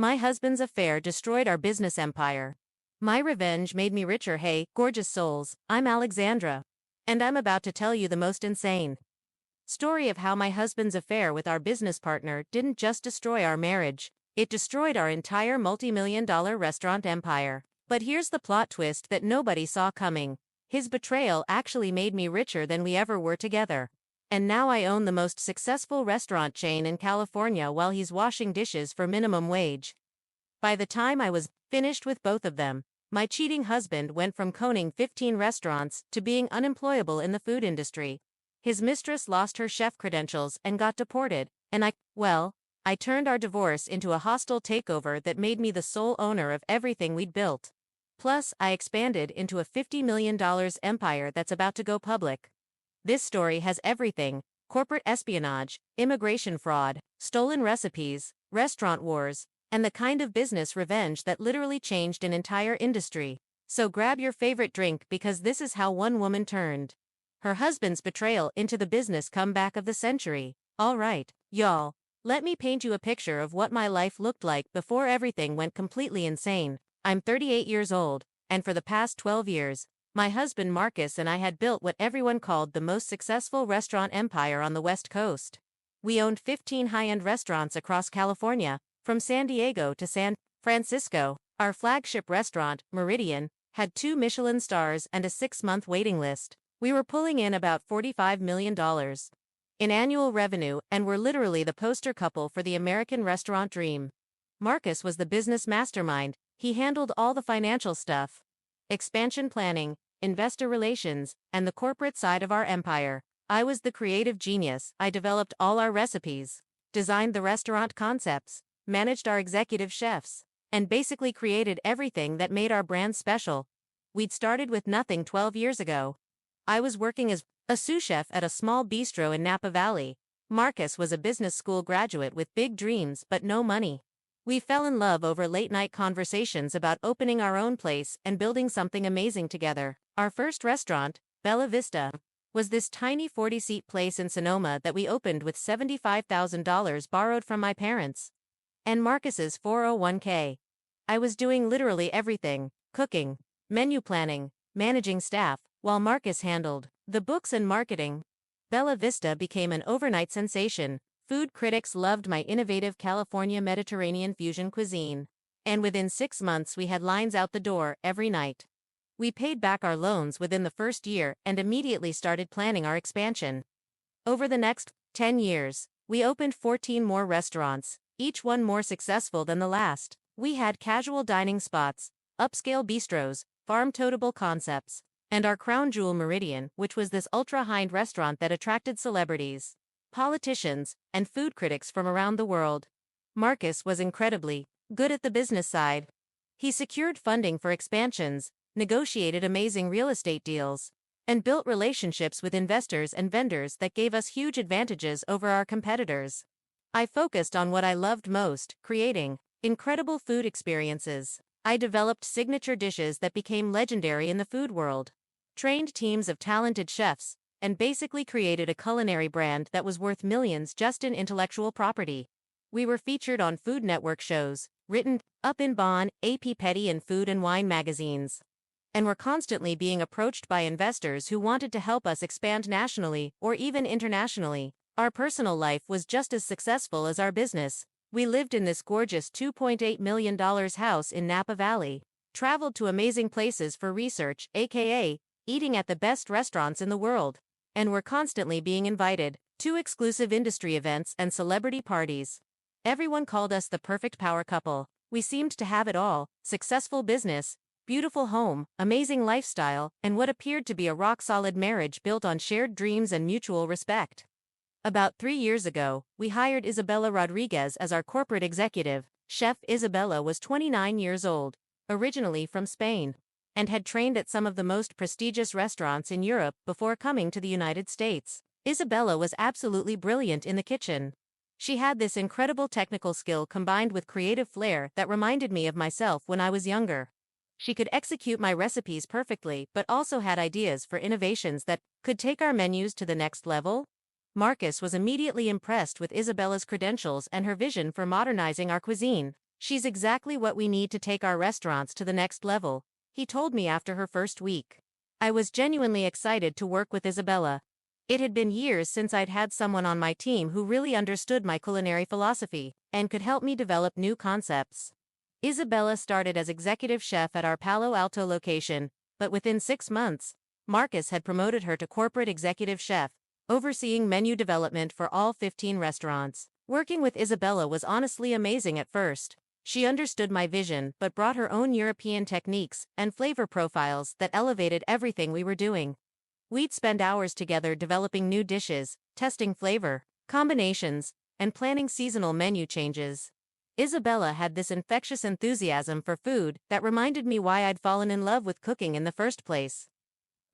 My husband's affair destroyed our business empire. My revenge made me richer. Hey, gorgeous souls, I'm Alexandra. And I'm about to tell you the most insane story of how my husband's affair with our business partner didn't just destroy our marriage, it destroyed our entire multi-million-dollar restaurant empire. But here's the plot twist that nobody saw coming. His betrayal actually made me richer than we ever were together. And now I own the most successful restaurant chain in California while he's washing dishes for minimum wage. By the time I was finished with both of them, my cheating husband went from owning 15 restaurants to being unemployable in the food industry. His mistress lost her chef credentials and got deported, and I turned our divorce into a hostile takeover that made me the sole owner of everything we'd built. Plus, I expanded into a $50 million empire that's about to go public. This story has everything: corporate espionage, immigration fraud, stolen recipes, restaurant wars, and the kind of business revenge that literally changed an entire industry. So grab your favorite drink because this is how one woman turned her husband's betrayal into the business comeback of the century. Alright, y'all, let me paint you a picture of what my life looked like before everything went completely insane. I'm 38 years old, and for the past 12 years, my husband Marcus and I had built what everyone called the most successful restaurant empire on the West Coast. We owned 15 high-end restaurants across California, from San Diego to San Francisco. Our flagship restaurant, Meridian, had 2 Michelin stars and a 6-month waiting list. We were pulling in about $45 million in annual revenue and were literally the poster couple for the American restaurant dream. Marcus was the business mastermind. He handled all the financial stuff, expansion planning, investor relations, and the corporate side of our empire. I was the creative genius. I developed all our recipes, designed the restaurant concepts, managed our executive chefs, and basically created everything that made our brand special. We'd started with nothing 12 years ago. I was working as a sous chef at a small bistro in Napa Valley. Marcus was a business school graduate with big dreams but no money. We fell in love over late-night conversations about opening our own place and building something amazing together. Our first restaurant, Bella Vista, was this tiny 40-seat place in Sonoma that we opened with $75,000 borrowed from my parents and Marcus's 401k. I was doing literally everything: cooking, menu planning, managing staff, while Marcus handled the books and marketing. Bella Vista became an overnight sensation. Food critics loved my innovative California Mediterranean fusion cuisine. And within 6 months we had lines out the door every night. We paid back our loans within the first year and immediately started planning our expansion. Over the next 10 years, we opened 14 more restaurants, each one more successful than the last. We had casual dining spots, upscale bistros, farm-toteable concepts, and our crown jewel Meridian, which was this ultra-high-end restaurant that attracted celebrities, politicians, and food critics from around the world. Marcus was incredibly good at the business side. He secured funding for expansions, negotiated amazing real estate deals, and built relationships with investors and vendors that gave us huge advantages over our competitors. I focused on what I loved most: creating incredible food experiences. I developed signature dishes that became legendary in the food world, trained teams of talented chefs, and basically created a culinary brand that was worth millions just in intellectual property. We were featured on Food Network shows, written up in Bon, AP Petty, and Food and Wine magazines, and were constantly being approached by investors who wanted to help us expand nationally or even internationally. Our personal life was just as successful as our business. We lived in this gorgeous $2.8 million house in Napa Valley, traveled to amazing places for research, aka eating at the best restaurants in the world, and were constantly being invited to exclusive industry events and celebrity parties. Everyone called us the perfect power couple. We seemed to have it all: successful business, beautiful home, amazing lifestyle, and what appeared to be a rock-solid marriage built on shared dreams and mutual respect. About 3 years ago, we hired Isabella Rodriguez as our corporate executive. Chef Isabella was 29 years old, originally from Spain, and had trained at some of the most prestigious restaurants in Europe before coming to the United States. Isabella was absolutely brilliant in the kitchen. She had this incredible technical skill combined with creative flair that reminded me of myself when I was younger. She could execute my recipes perfectly but also had ideas for innovations that could take our menus to the next level. Marcus was immediately impressed with Isabella's credentials and her vision for modernizing our cuisine. She's exactly what we need to take our restaurants to the next level, he told me after her first week. I was genuinely excited to work with Isabella. It had been years since I'd had someone on my team who really understood my culinary philosophy and could help me develop new concepts. Isabella started as executive chef at our Palo Alto location, but within 6 months, Marcus had promoted her to corporate executive chef, overseeing menu development for all 15 restaurants. Working with Isabella was honestly amazing at first. She understood my vision but brought her own European techniques and flavor profiles that elevated everything we were doing. We'd spend hours together developing new dishes, testing flavor combinations, and planning seasonal menu changes. Isabella had this infectious enthusiasm for food that reminded me why I'd fallen in love with cooking in the first place.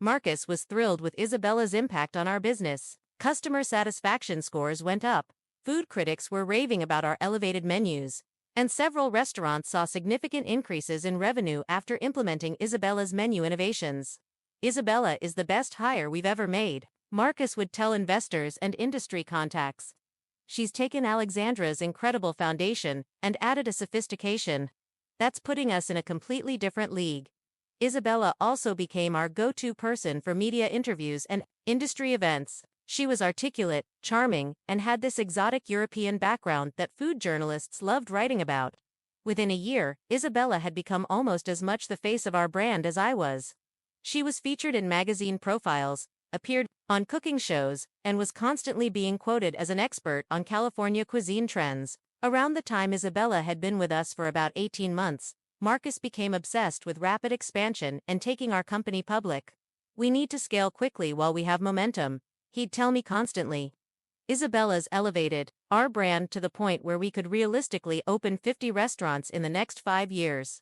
Marcus was thrilled with Isabella's impact on our business. Customer satisfaction scores went up, food critics were raving about our elevated menus, and several restaurants saw significant increases in revenue after implementing Isabella's menu innovations. Isabella is the best hire we've ever made, Marcus would tell investors and industry contacts. She's taken Alexandra's incredible foundation and added a sophistication that's putting us in a completely different league. Isabella also became our go-to person for media interviews and industry events. She was articulate, charming, and had this exotic European background that food journalists loved writing about. Within a year, Isabella had become almost as much the face of our brand as I was. She was featured in magazine profiles, appeared on cooking shows, and was constantly being quoted as an expert on California cuisine trends. Around the time Isabella had been with us for about 18 months, Marcus became obsessed with rapid expansion and taking our company public. We need to scale quickly while we have momentum, he'd tell me constantly. Isabella's elevated our brand to the point where we could realistically open 50 restaurants in the next 5 years.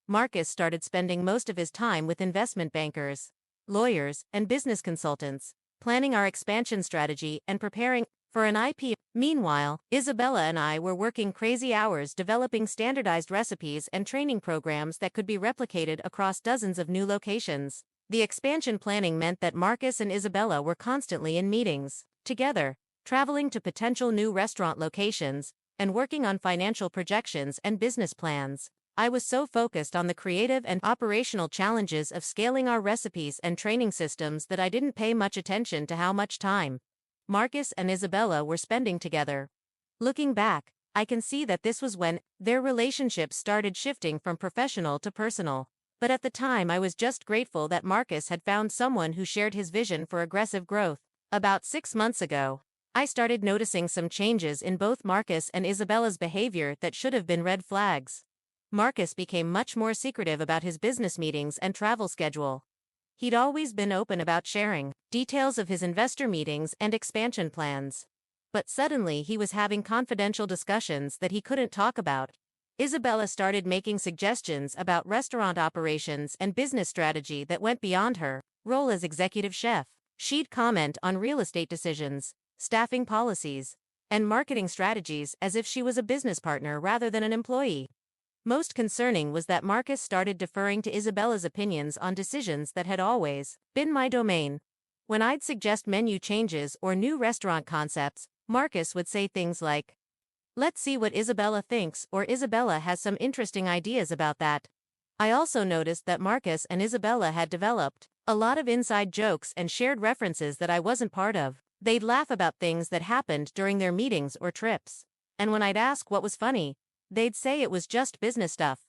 Marcus started spending most of his time with investment bankers, lawyers, and business consultants, planning our expansion strategy and preparing for an IPO. Meanwhile, Isabella and I were working crazy hours developing standardized recipes and training programs that could be replicated across dozens of new locations. The expansion planning meant that Marcus and Isabella were constantly in meetings, together, traveling to potential new restaurant locations, and working on financial projections and business plans. I was so focused on the creative and operational challenges of scaling our recipes and training systems that I didn't pay much attention to how much time Marcus and Isabella were spending together. Looking back, I can see that this was when their relationship started shifting from professional to personal. But at the time I was just grateful that Marcus had found someone who shared his vision for aggressive growth. About 6 months ago, I started noticing some changes in both Marcus and Isabella's behavior that should have been red flags. Marcus became much more secretive about his business meetings and travel schedule. He'd always been open about sharing details of his investor meetings and expansion plans. But suddenly he was having confidential discussions that he couldn't talk about. Isabella started making suggestions about restaurant operations and business strategy that went beyond her role as executive chef. She'd comment on real estate decisions, staffing policies, and marketing strategies as if she was a business partner rather than an employee. Most concerning was that Marcus started deferring to Isabella's opinions on decisions that had always been my domain. When I'd suggest menu changes or new restaurant concepts, Marcus would say things like, "Let's see what Isabella thinks," or "Isabella has some interesting ideas about that." I also noticed that Marcus and Isabella had developed a lot of inside jokes and shared references that I wasn't part of. They'd laugh about things that happened during their meetings or trips. And when I'd ask what was funny, they'd say it was just business stuff.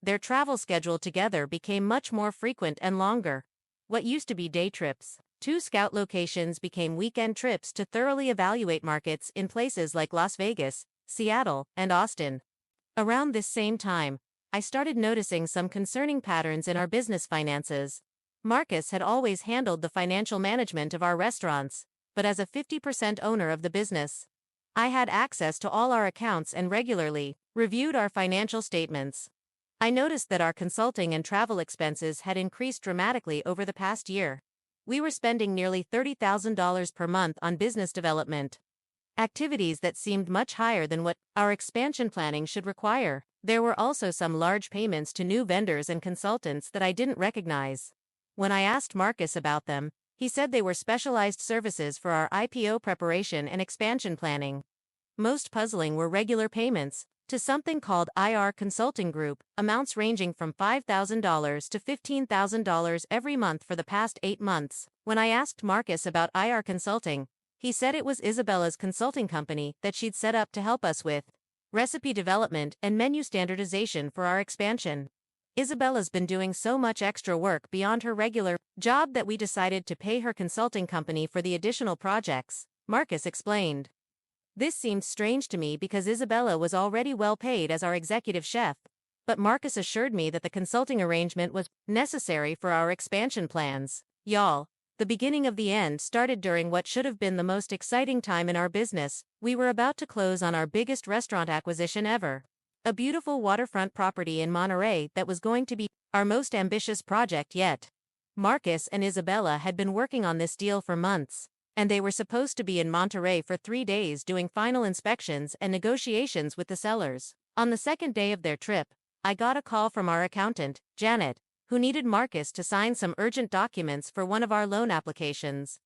Their travel schedule together became much more frequent and longer. What used to be day trips to scout locations became weekend trips to thoroughly evaluate markets in places like Las Vegas, Seattle, and Austin. Around this same time, I started noticing some concerning patterns in our business finances. Marcus had always handled the financial management of our restaurants, but as a 50% owner of the business, I had access to all our accounts and regularly reviewed our financial statements. I noticed that our consulting and travel expenses had increased dramatically over the past year. We were spending nearly $30,000 per month on business development, activities that seemed much higher than what our expansion planning should require. There were also some large payments to new vendors and consultants that I didn't recognize. When I asked Marcus about them, he said they were specialized services for our IPO preparation and expansion planning. Most puzzling were regular payments to something called IR Consulting Group, amounts ranging from $5,000 to $15,000 every month for the past 8 months. When I asked Marcus about IR Consulting, he said it was Isabella's consulting company that she'd set up to help us with recipe development and menu standardization for our expansion. Isabella's been doing so much extra work beyond her regular job that we decided to pay her consulting company for the additional projects, Marcus explained. This seemed strange to me because Isabella was already well paid as our executive chef, but Marcus assured me that the consulting arrangement was necessary for our expansion plans. Y'all, the beginning of the end started during what should have been the most exciting time in our business. We were about to close on our biggest restaurant acquisition ever. A beautiful waterfront property in Monterey that was going to be our most ambitious project yet. Marcus and Isabella had been working on this deal for months, and they were supposed to be in Monterey for 3 days doing final inspections and negotiations with the sellers. On the second day of their trip, I got a call from our accountant, Janet, who needed Marcus to sign some urgent documents for one of our loan applications.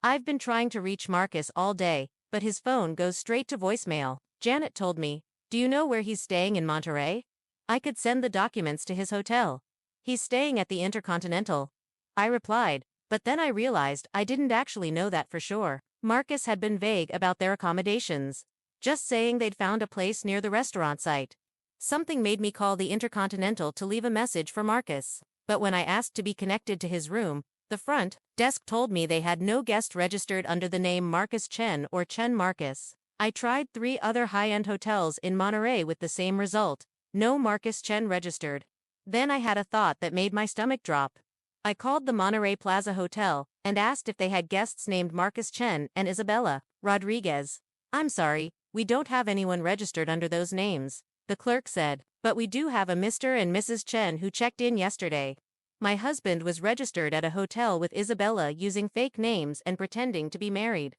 I've been trying to reach Marcus all day, but his phone goes straight to voicemail. Janet told me, "Do you know where he's staying in Monterey? I could send the documents to his hotel." "He's staying at the Intercontinental," I replied, but then I realized I didn't actually know that for sure. Marcus had been vague about their accommodations, just saying they'd found a place near the restaurant site. Something made me call the Intercontinental to leave a message for Marcus, but when I asked to be connected to his room, the front desk told me they had no guest registered under the name Marcus Chen or Chen Marcus. I tried 3 other high-end hotels in Monterey with the same result, no Marcus Chen registered. Then I had a thought that made my stomach drop. I called the Monterey Plaza Hotel and asked if they had guests named Marcus Chen and Isabella Rodriguez. "I'm sorry, we don't have anyone registered under those names," the clerk said, "but we do have a Mr. and Mrs. Chen who checked in yesterday." My husband was registered at a hotel with Isabella using fake names and pretending to be married.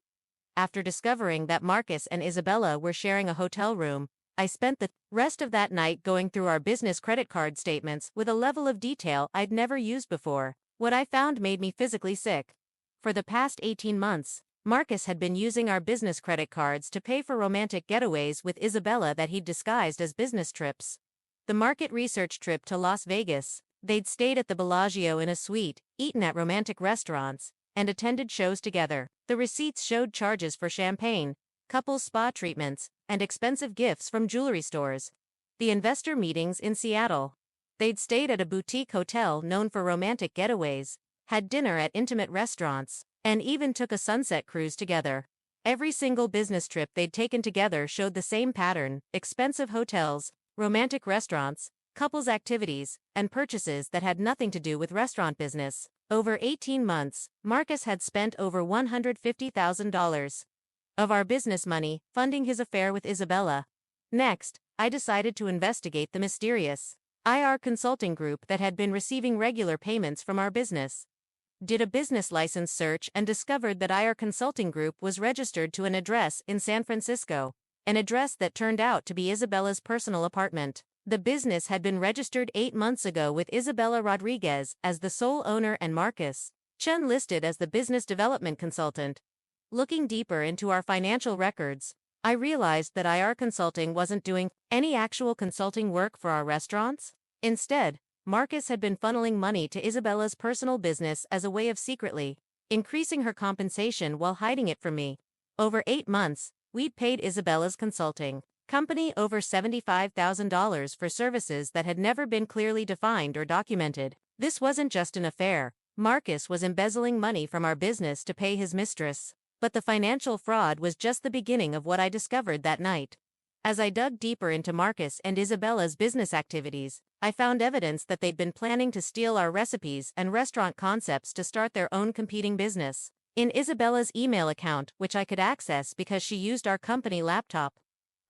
After discovering that Marcus and Isabella were sharing a hotel room, I spent the rest of that night going through our business credit card statements with a level of detail I'd never used before. What I found made me physically sick. For the past 18 months, Marcus had been using our business credit cards to pay for romantic getaways with Isabella that he'd disguised as business trips. The market research trip to Las Vegas, they'd stayed at the Bellagio in a suite, eaten at romantic restaurants, and attended shows together. The receipts showed charges for champagne, couples spa treatments, and expensive gifts from jewelry stores. The investor meetings in Seattle. They'd stayed at a boutique hotel known for romantic getaways, had dinner at intimate restaurants, and even took a sunset cruise together. Every single business trip they'd taken together showed the same pattern: expensive hotels, romantic restaurants, couples activities, and purchases that had nothing to do with restaurant business. Over 18 months, Marcus had spent over $150,000 of our business money funding his affair with Isabella. Next, I decided to investigate the mysterious IR Consulting Group that had been receiving regular payments from our business. Did a business license search and discovered that IR Consulting Group was registered to an address in San Francisco, an address that turned out to be Isabella's personal apartment. The business had been registered 8 months ago with Isabella Rodriguez as the sole owner and Marcus Chen listed as the business development consultant. Looking deeper into our financial records, I realized that IR Consulting wasn't doing any actual consulting work for our restaurants. Instead, Marcus had been funneling money to Isabella's personal business as a way of secretly increasing her compensation while hiding it from me. Over 8 months, we'd paid Isabella's consulting company over $75,000 for services that had never been clearly defined or documented. This wasn't just an affair. Marcus was embezzling money from our business to pay his mistress. But the financial fraud was just the beginning of what I discovered that night. As I dug deeper into Marcus and Isabella's business activities, I found evidence that they'd been planning to steal our recipes and restaurant concepts to start their own competing business. In Isabella's email account, which I could access because she used our company laptop,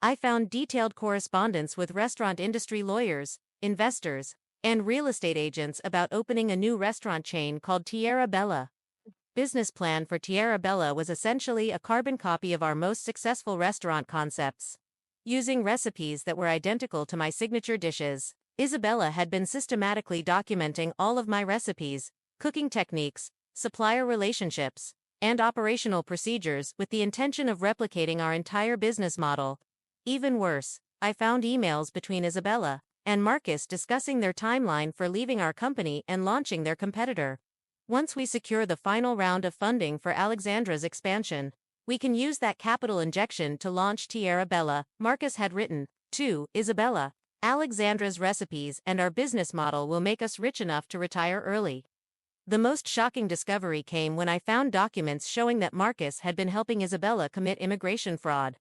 I found detailed correspondence with restaurant industry lawyers, investors, and real estate agents about opening a new restaurant chain called Tierra Bella. Business plan for Tierra Bella was essentially a carbon copy of our most successful restaurant concepts. Using recipes that were identical to my signature dishes, Isabella had been systematically documenting all of my recipes, cooking techniques, supplier relationships, and operational procedures with the intention of replicating our entire business model. Even worse, I found emails between Isabella and Marcus discussing their timeline for leaving our company and launching their competitor. Once we secure the final round of funding for Alexandra's expansion, we can use that capital injection to launch Tierra Bella, Marcus had written. 2. Isabella. Alexandra's recipes and our business model will make us rich enough to retire early. The most shocking discovery came when I found documents showing that Marcus had been helping Isabella commit immigration fraud.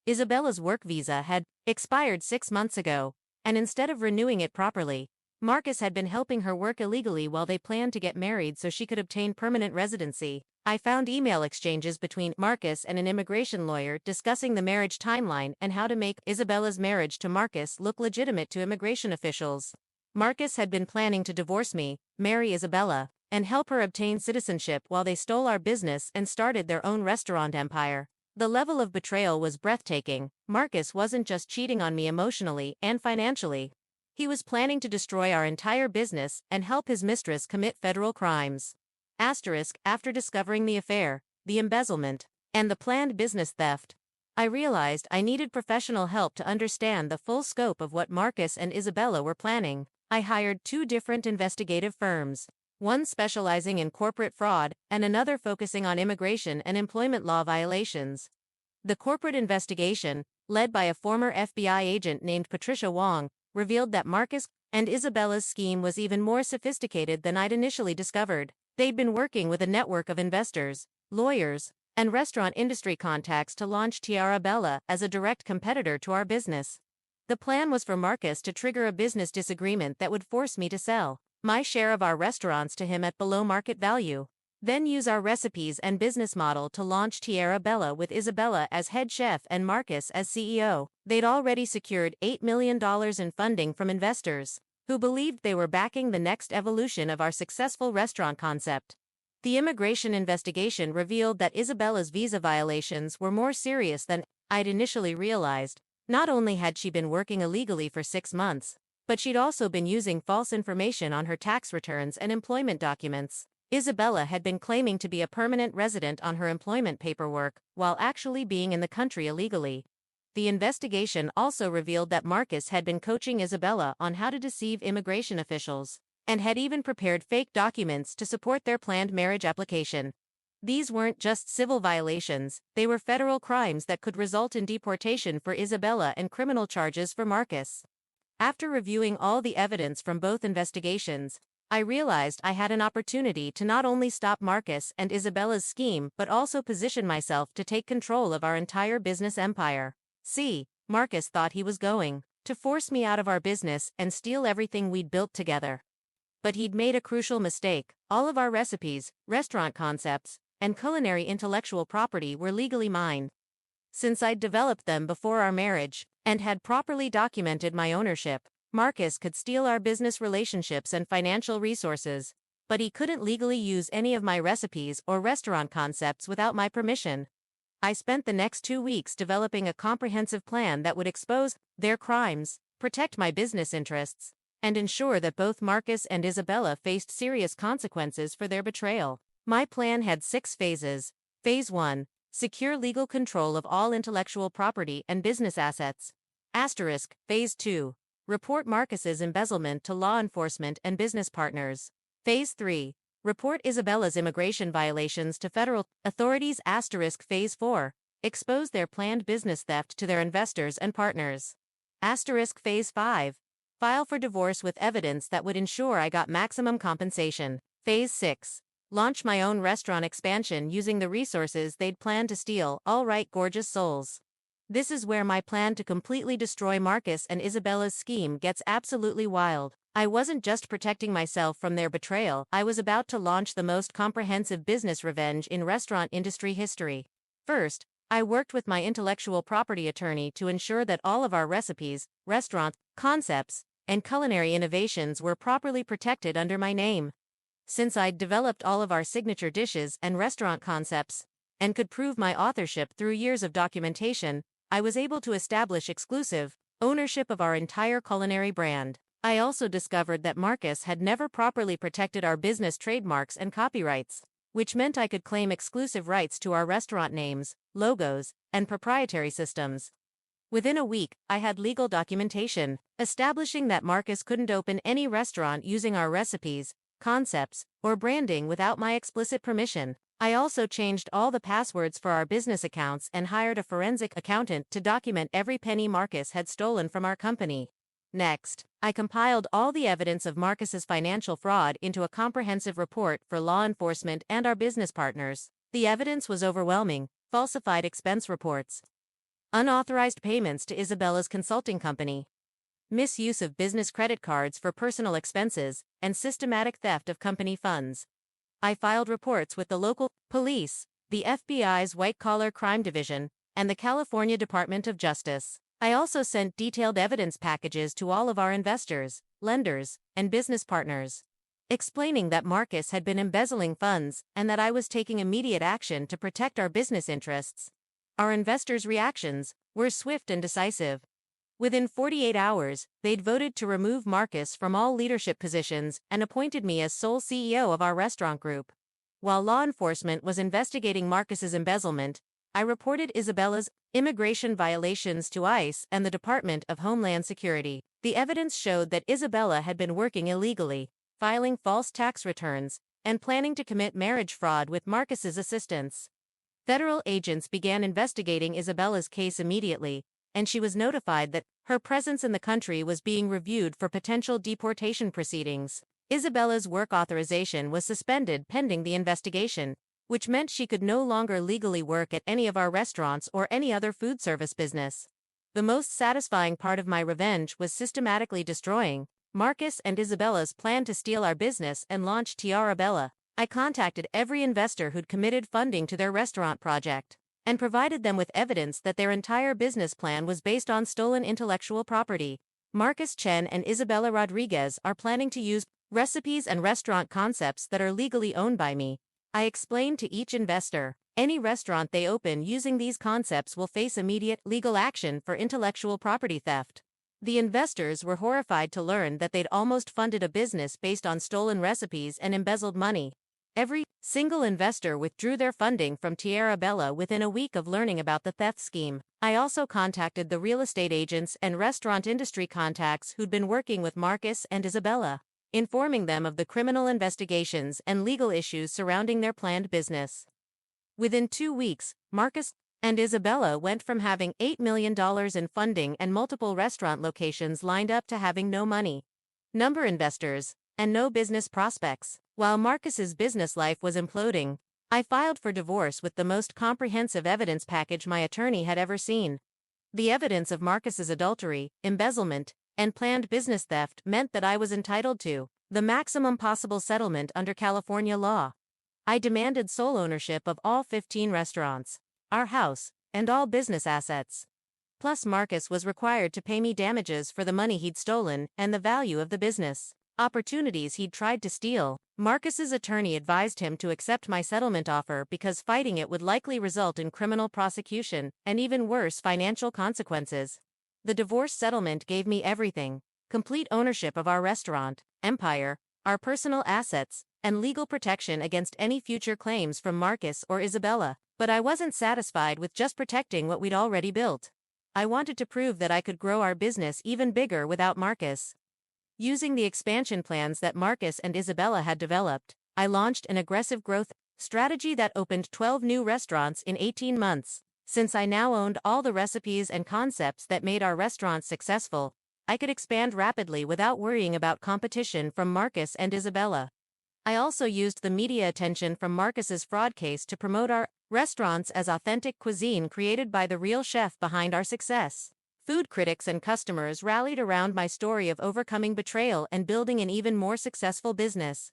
Isabella's work visa had expired 6 months ago, and instead of renewing it properly, Marcus had been helping her work illegally while they planned to get married so she could obtain permanent residency. I found email exchanges between Marcus and an immigration lawyer discussing the marriage timeline and how to make Isabella's marriage to Marcus look legitimate to immigration officials. Marcus had been planning to divorce me, marry Isabella, and help her obtain citizenship while they stole our business and started their own restaurant empire. The level of betrayal was breathtaking. Marcus wasn't just cheating on me emotionally and financially. He was planning to destroy our entire business and help his mistress commit federal crimes. After discovering the affair, the embezzlement, and the planned business theft, I realized I needed professional help to understand the full scope of what Marcus and Isabella were planning. I hired 2 different investigative firms, one specializing in corporate fraud and another focusing on immigration and employment law violations. The corporate investigation, led by a former FBI agent named Patricia Wong, revealed that Marcus and Isabella's scheme was even more sophisticated than I'd initially discovered. They'd been working with a network of investors, lawyers, and restaurant industry contacts to launch Tierra Bella as a direct competitor to our business. The plan was for Marcus to trigger a business disagreement that would force me to sell my share of our restaurants to him at below market value, then use our recipes and business model to launch Tierra Bella with Isabella as head chef and Marcus as CEO. They'd already secured $8 million in funding from investors, who believed they were backing the next evolution of our successful restaurant concept. The immigration investigation revealed that Isabella's visa violations were more serious than I'd initially realized. Not only had she been working illegally for 6 months, but she'd also been using false information on her tax returns and employment documents. Isabella had been claiming to be a permanent resident on her employment paperwork, while actually being in the country illegally. The investigation also revealed that Marcus had been coaching Isabella on how to deceive immigration officials, and had even prepared fake documents to support their planned marriage application. These weren't just civil violations, they were federal crimes that could result in deportation for Isabella and criminal charges for Marcus. After reviewing all the evidence from both investigations, I realized I had an opportunity to not only stop Marcus and Isabella's scheme but also position myself to take control of our entire business empire. Marcus thought he was going to force me out of our business and steal everything we'd built together. But he'd made a crucial mistake. All of our recipes, restaurant concepts, and culinary intellectual property were legally mine. Since I'd developed them before our marriage, and had properly documented my ownership, Marcus could steal our business relationships and financial resources, but he couldn't legally use any of my recipes or restaurant concepts without my permission. I spent the next 2 weeks developing a comprehensive plan that would expose their crimes, protect my business interests, and ensure that both Marcus and Isabella faced serious consequences for their betrayal. My plan had 6 phases. Phase 1. Secure legal control of all intellectual property and business assets. Phase 2. Report Marcus's embezzlement to law enforcement and business partners. Phase 3. Report Isabella's immigration violations to federal authorities. Phase 4. Expose their planned business theft to their investors and partners. Phase 5. File for divorce with evidence that would ensure I got maximum compensation. Phase 6. Launch my own restaurant expansion using the resources they'd planned to steal. All right, gorgeous souls. This is where my plan to completely destroy Marcus and Isabella's scheme gets absolutely wild. I wasn't just protecting myself from their betrayal, I was about to launch the most comprehensive business revenge in restaurant industry history. First, I worked with my intellectual property attorney to ensure that all of our recipes, restaurant concepts, and culinary innovations were properly protected under my name. Since I'd developed all of our signature dishes and restaurant concepts, and could prove my authorship through years of documentation, I was able to establish exclusive ownership of our entire culinary brand. I also discovered that Marcus had never properly protected our business trademarks and copyrights, which meant I could claim exclusive rights to our restaurant names, logos, and proprietary systems. Within a week, I had legal documentation, establishing that Marcus couldn't open any restaurant using our recipes, concepts, or branding without my explicit permission. I also changed all the passwords for our business accounts and hired a forensic accountant to document every penny Marcus had stolen from our company. Next, I compiled all the evidence of Marcus's financial fraud into a comprehensive report for law enforcement and our business partners. The evidence was overwhelming: falsified expense reports, unauthorized payments to Isabella's consulting company, misuse of business credit cards for personal expenses, and systematic theft of company funds. I filed reports with the local police, the FBI's White-Collar Crime Division, and the California Department of Justice. I also sent detailed evidence packages to all of our investors, lenders, and business partners, explaining that Marcus had been embezzling funds and that I was taking immediate action to protect our business interests. Our investors' reactions were swift and decisive. Within 48 hours, they'd voted to remove Marcus from all leadership positions and appointed me as sole CEO of our restaurant group. While law enforcement was investigating Marcus's embezzlement, I reported Isabella's immigration violations to ICE and the Department of Homeland Security. The evidence showed that Isabella had been working illegally, filing false tax returns, and planning to commit marriage fraud with Marcus's assistance. Federal agents began investigating Isabella's case immediately, and she was notified that her presence in the country was being reviewed for potential deportation proceedings. Isabella's work authorization was suspended pending the investigation, which meant she could no longer legally work at any of our restaurants or any other food service business. The most satisfying part of my revenge was systematically destroying Marcus and Isabella's plan to steal our business and launch Tiara Bella. I contacted every investor who'd committed funding to their restaurant project, and provided them with evidence that their entire business plan was based on stolen intellectual property. Marcus Chen and Isabella Rodriguez are planning to use recipes and restaurant concepts that are legally owned by me. I explained to each investor, any restaurant they open using these concepts will face immediate legal action for intellectual property theft. The investors were horrified to learn that they'd almost funded a business based on stolen recipes and embezzled money. Every single investor withdrew their funding from Tiara Bella within a week of learning about the theft scheme. I also contacted the real estate agents and restaurant industry contacts who'd been working with Marcus and Isabella, informing them of the criminal investigations and legal issues surrounding their planned business. Within 2 weeks, Marcus and Isabella went from having $8 million in funding and multiple restaurant locations lined up to having no money, number investors, and no business prospects. While Marcus's business life was imploding, I filed for divorce with the most comprehensive evidence package my attorney had ever seen. The evidence of Marcus's adultery, embezzlement, and planned business theft meant that I was entitled to the maximum possible settlement under California law. I demanded sole ownership of all 15 restaurants, our house, and all business assets. Plus, Marcus was required to pay me damages for the money he'd stolen and the value of the business opportunities he'd tried to steal. Marcus's attorney advised him to accept my settlement offer because fighting it would likely result in criminal prosecution and even worse financial consequences. The divorce settlement gave me everything: complete ownership of our restaurant empire, our personal assets, and legal protection against any future claims from Marcus or Isabella. But I wasn't satisfied with just protecting what we'd already built. I wanted to prove that I could grow our business even bigger without Marcus. Using the expansion plans that Marcus and Isabella had developed, I launched an aggressive growth strategy that opened 12 new restaurants in 18 months. Since I now owned all the recipes and concepts that made our restaurants successful, I could expand rapidly without worrying about competition from Marcus and Isabella. I also used the media attention from Marcus's fraud case to promote our restaurants as authentic cuisine created by the real chef behind our success. Food critics and customers rallied around my story of overcoming betrayal and building an even more successful business.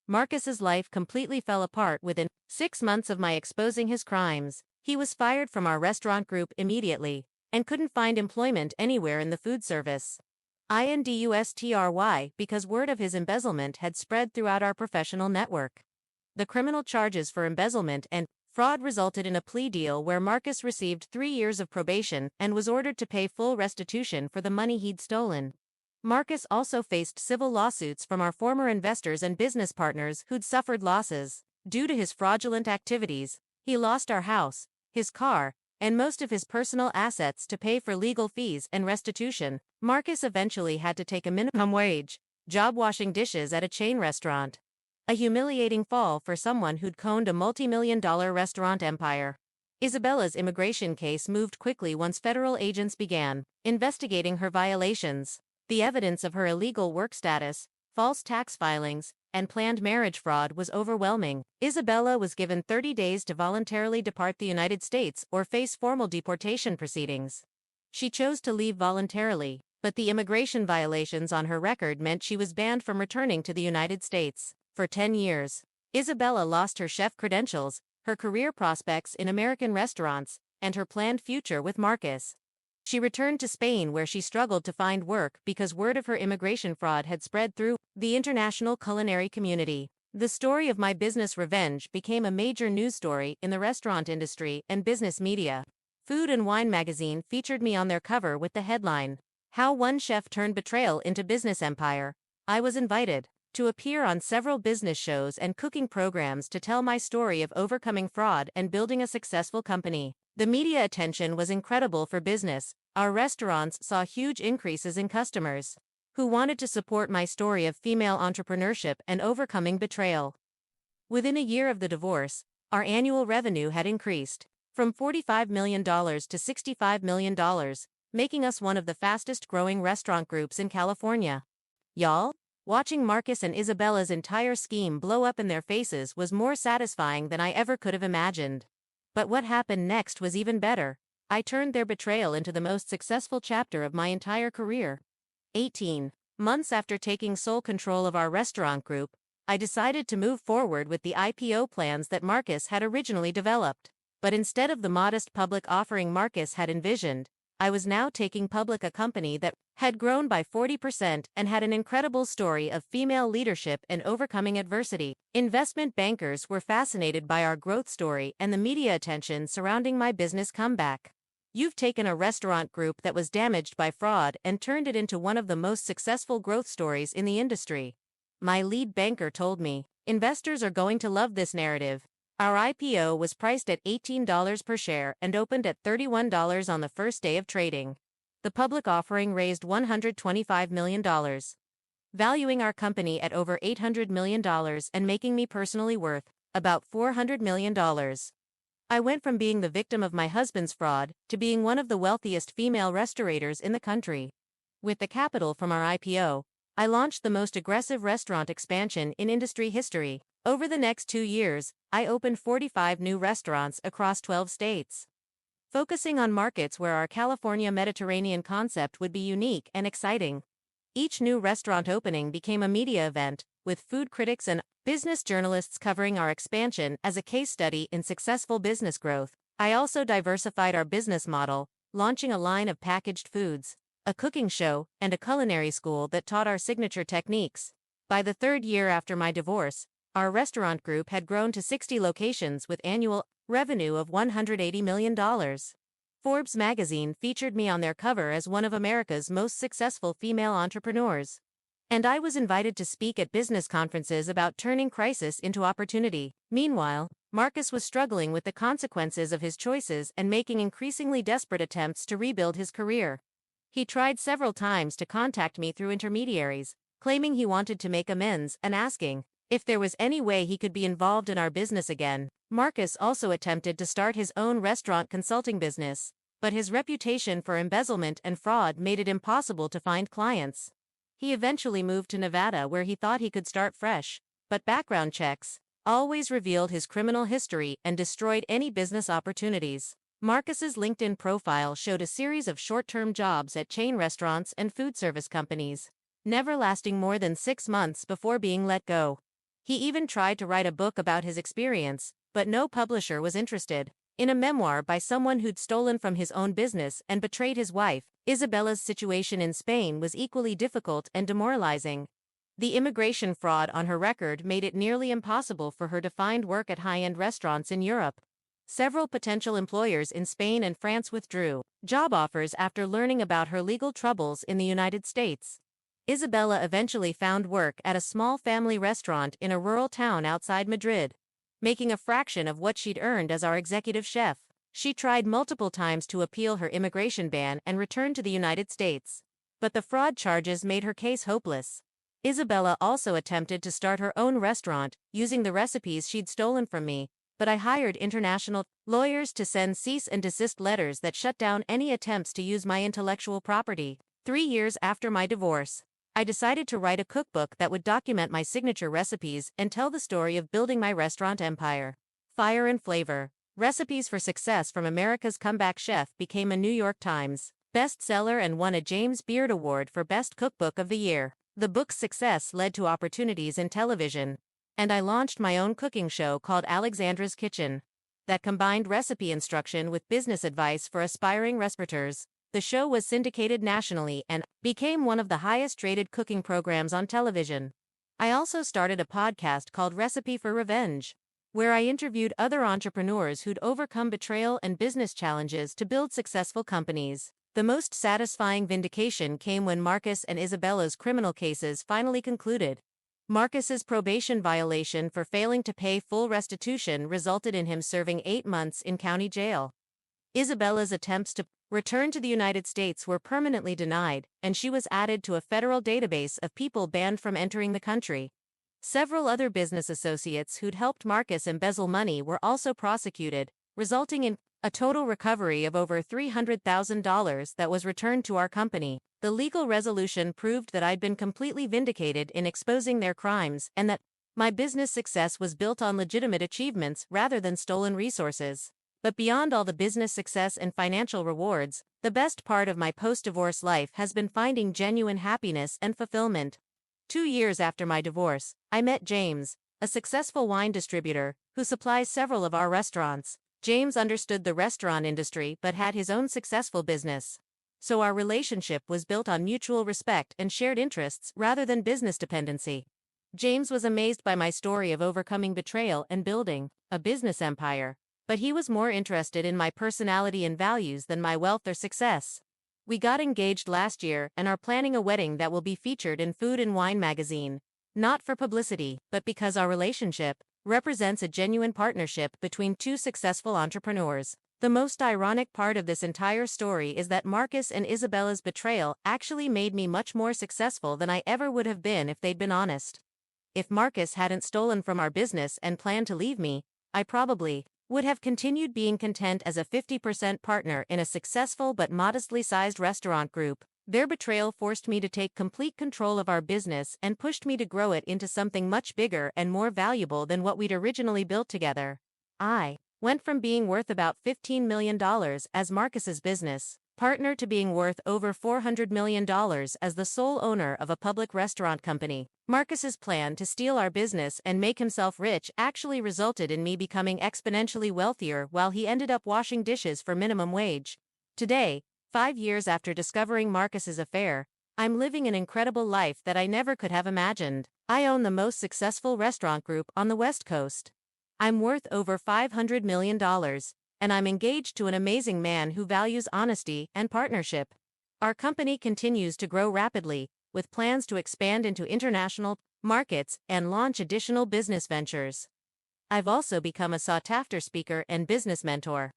Marcus's life completely fell apart within 6 months of my exposing his crimes. He was fired from our restaurant group immediately and couldn't find employment anywhere in the food service industry because word of his embezzlement had spread throughout our professional network. The criminal charges for embezzlement and fraud resulted in a plea deal where Marcus received 3 years of probation and was ordered to pay full restitution for the money he'd stolen. Marcus also faced civil lawsuits from our former investors and business partners who'd suffered losses due to his fraudulent activities. He lost our house, his car, and most of his personal assets to pay for legal fees and restitution. Marcus eventually had to take a minimum wage job washing dishes at a chain restaurant. A humiliating fall for someone who'd owned a multi-million-dollar restaurant empire. Isabella's immigration case moved quickly once federal agents began investigating her violations. The evidence of her illegal work status, false tax filings, and planned marriage fraud was overwhelming. Isabella was given 30 days to voluntarily depart the United States or face formal deportation proceedings. She chose to leave voluntarily, but the immigration violations on her record meant she was banned from returning to the United States. For 10 years, Isabella lost her chef credentials, her career prospects in American restaurants, and her planned future with Marcus. She returned to Spain where she struggled to find work because word of her immigration fraud had spread through the international culinary community. The story of my business revenge became a major news story in the restaurant industry and business media. Food and Wine magazine featured me on their cover with the headline, "How One Chef Turned Betrayal into Business Empire." I was invited to appear on several business shows and cooking programs to tell my story of overcoming fraud and building a successful company. The media attention was incredible for business. Our restaurants saw huge increases in customers who wanted to support my story of female entrepreneurship and overcoming betrayal. Within a year of the divorce, our annual revenue had increased from $45 million to $65 million, making us one of the fastest growing restaurant groups in California. Y'all? Watching Marcus and Isabella's entire scheme blow up in their faces was more satisfying than I ever could have imagined. But what happened next was even better. I turned their betrayal into the most successful chapter of my entire career. 18 months after taking sole control of our restaurant group, I decided to move forward with the IPO plans that Marcus had originally developed. But instead of the modest public offering Marcus had envisioned, I was now taking public a company that had grown by 40% and had an incredible story of female leadership and overcoming adversity. Investment bankers were fascinated by our growth story and the media attention surrounding my business comeback. You've taken a restaurant group that was damaged by fraud and turned it into one of the most successful growth stories in the industry. My lead banker told me, investors are going to love this narrative. Our IPO was priced at $18 per share and opened at $31 on the first day of trading. The public offering raised $125 million, valuing our company at over $800 million and making me personally worth about $400 million. I went from being the victim of my husband's fraud to being one of the wealthiest female restaurateurs in the country. With the capital from our IPO, I launched the most aggressive restaurant expansion in industry history. Over the next 2 years, I opened 45 new restaurants across 12 states, focusing on markets where our California Mediterranean concept would be unique and exciting. Each new restaurant opening became a media event, with food critics and business journalists covering our expansion as a case study in successful business growth. I also diversified our business model, launching a line of packaged foods, a cooking show, and a culinary school that taught our signature techniques. By the 3rd year after my divorce, our restaurant group had grown to 60 locations with annual revenue of $180 million. Forbes magazine featured me on their cover as one of America's most successful female entrepreneurs. And I was invited to speak at business conferences about turning crisis into opportunity. Meanwhile, Marcus was struggling with the consequences of his choices and making increasingly desperate attempts to rebuild his career. He tried several times to contact me through intermediaries, claiming he wanted to make amends and asking if there was any way he could be involved in our business again. Marcus also attempted to start his own restaurant consulting business, but his reputation for embezzlement and fraud made it impossible to find clients. He eventually moved to Nevada where he thought he could start fresh, but background checks always revealed his criminal history and destroyed any business opportunities. Marcus's LinkedIn profile showed a series of short-term jobs at chain restaurants and food service companies, never lasting more than 6 months before being let go. He even tried to write a book about his experience, but no publisher was interested. In a memoir by someone who'd stolen from his own business and betrayed his wife, Isabella's situation in Spain was equally difficult and demoralizing. The immigration fraud on her record made it nearly impossible for her to find work at high-end restaurants in Europe. Several potential employers in Spain and France withdrew job offers after learning about her legal troubles in the United States. Isabella eventually found work at a small family restaurant in a rural town outside Madrid, making a fraction of what she'd earned as our executive chef. She tried multiple times to appeal her immigration ban and return to the United States. But the fraud charges made her case hopeless. Isabella also attempted to start her own restaurant, using the recipes she'd stolen from me, but I hired international lawyers to send cease and desist letters that shut down any attempts to use my intellectual property. 3 years after my divorce, I decided to write a cookbook that would document my signature recipes and tell the story of building my restaurant empire. Fire and Flavor: Recipes for Success from America's Comeback Chef became a New York Times bestseller and won a James Beard Award for Best Cookbook of the Year. The book's success led to opportunities in television, and I launched my own cooking show called Alexandra's Kitchen that combined recipe instruction with business advice for aspiring restaurateurs. The show was syndicated nationally and became one of the highest-rated cooking programs on television. I also started a podcast called Recipe for Revenge, where I interviewed other entrepreneurs who'd overcome betrayal and business challenges to build successful companies. The most satisfying vindication came when Marcus and Isabella's criminal cases finally concluded. Marcus's probation violation for failing to pay full restitution resulted in him serving 8 months in county jail. Isabella's attempts to return to the United States were permanently denied, and she was added to a federal database of people banned from entering the country. Several other business associates who'd helped Marcus embezzle money were also prosecuted, resulting in a total recovery of over $300,000 that was returned to our company. The legal resolution proved that I'd been completely vindicated in exposing their crimes and that my business success was built on legitimate achievements rather than stolen resources. But beyond all the business success and financial rewards, the best part of my post-divorce life has been finding genuine happiness and fulfillment. 2 years after my divorce, I met James, a successful wine distributor, who supplies several of our restaurants. James understood the restaurant industry but had his own successful business. So our relationship was built on mutual respect and shared interests rather than business dependency. James was amazed by my story of overcoming betrayal and building a business empire, but he was more interested in my personality and values than my wealth or success. We got engaged last year and are planning a wedding that will be featured in Food and Wine magazine, not for publicity, but because our relationship represents a genuine partnership between two successful entrepreneurs. The most ironic part of this entire story is that Marcus and Isabella's betrayal actually made me much more successful than I ever would have been if they'd been honest. If Marcus hadn't stolen from our business and planned to leave me, I probably would have continued being content as a 50% partner in a successful but modestly sized restaurant group. Their betrayal forced me to take complete control of our business and pushed me to grow it into something much bigger and more valuable than what we'd originally built together. I went from being worth about $15 million as Marcus's business partner to being worth over $400 million as the sole owner of a public restaurant company. Marcus's plan to steal our business and make himself rich actually resulted in me becoming exponentially wealthier while he ended up washing dishes for minimum wage. Today, 5 years after discovering Marcus's affair, I'm living an incredible life that I never could have imagined. I own the most successful restaurant group on the West Coast. I'm worth over $500 million, and I'm engaged to an amazing man who values honesty and partnership. Our company continues to grow rapidly, with plans to expand into international markets and launch additional business ventures. I've also become a sought-after speaker and business mentor,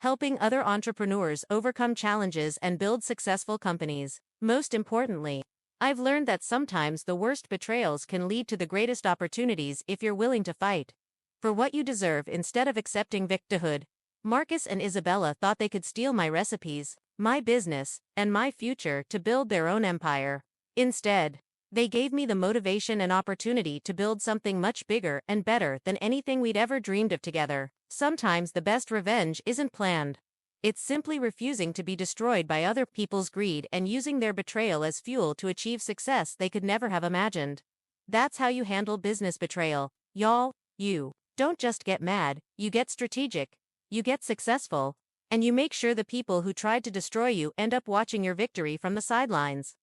helping other entrepreneurs overcome challenges and build successful companies. Most importantly, I've learned that sometimes the worst betrayals can lead to the greatest opportunities if you're willing to fight for what you deserve instead of accepting victimhood. Marcus and Isabella thought they could steal my recipes, my business, and my future to build their own empire. Instead, they gave me the motivation and opportunity to build something much bigger and better than anything we'd ever dreamed of together. Sometimes the best revenge isn't planned. It's simply refusing to be destroyed by other people's greed and using their betrayal as fuel to achieve success they could never have imagined. That's how you handle business betrayal, y'all. You don't just get mad, you get strategic, you get successful, and you make sure the people who tried to destroy you end up watching your victory from the sidelines.